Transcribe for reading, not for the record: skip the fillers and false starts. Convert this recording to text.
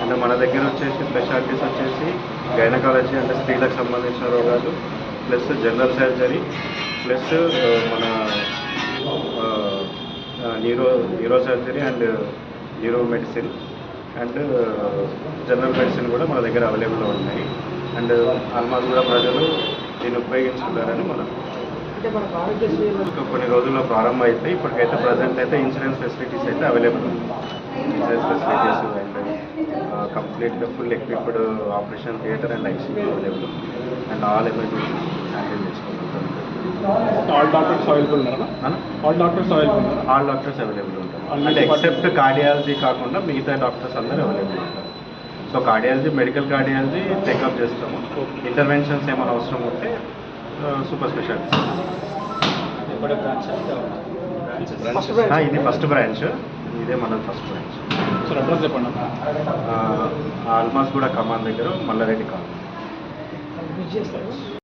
అంటే మన దగ్గర వచ్చేసి స్పెషాలిటీస్ వచ్చేసి గైనకాలజీ అంటే స్త్రీలకు సంబంధించిన రోగాలు, ప్లస్ జనరల్ సర్జరీ, ప్లస్ మన neuro surgery and neuro medicine and general medicine కూడా మన దగ్గర అవైలబుల్లో ఉన్నాయి. అండ్ ఆల్మోస్ట్ కూడా ప్రజలు దీన్ని ఉపయోగించుకుంటారని మనం కొన్ని రోజుల్లో ప్రారంభం అయితే ఇప్పటికైతే ప్రజెంట్ అయితే ఇన్సూరెన్స్ ఫెసిలిటీస్ అయితే అవైలబుల్ ఉంది. ఇన్సూరెన్స్ ఫెసిలిటీస్ అండ్ కంప్లీట్గా full equipped operation theatre and ICU available ఉంది. అండ్ ఆల్ ఎమర్జెన్సీ హ్యాండిల్ చేసుకుంటాం. ఆల్ డాక్టర్స్ అవైలబుల్ ఉన్నారా? ఆల్ డాక్టర్స్ అవైలబుల్ ఉంటారు. ఆల్ డాక్టర్స్ అవైలబుల్ ఉంటారు. అంటే ఎక్సెప్ట్ కార్డియాలజీ కాకుండా మిగతా డాక్టర్స్ అందరూ అవైలబుల్ ఉంటారు. So cardiology, medical cardiology take up చేస్తాము. ఇంటర్వెన్షన్స్ ఏమైనా అవసరం ఉంటే సూపర్ స్పెషాలిటీస్. ఇది ఫస్ట్ బ్రాంచ్, ఇదే మన ఫస్ట్ బ్రాంచ్. సార్ అడ్రస్ చెప్పండి. ఆల్మోస్ట్ కూడా కమాన్ దగ్గర మల్లారెడ్డి కాలనీ.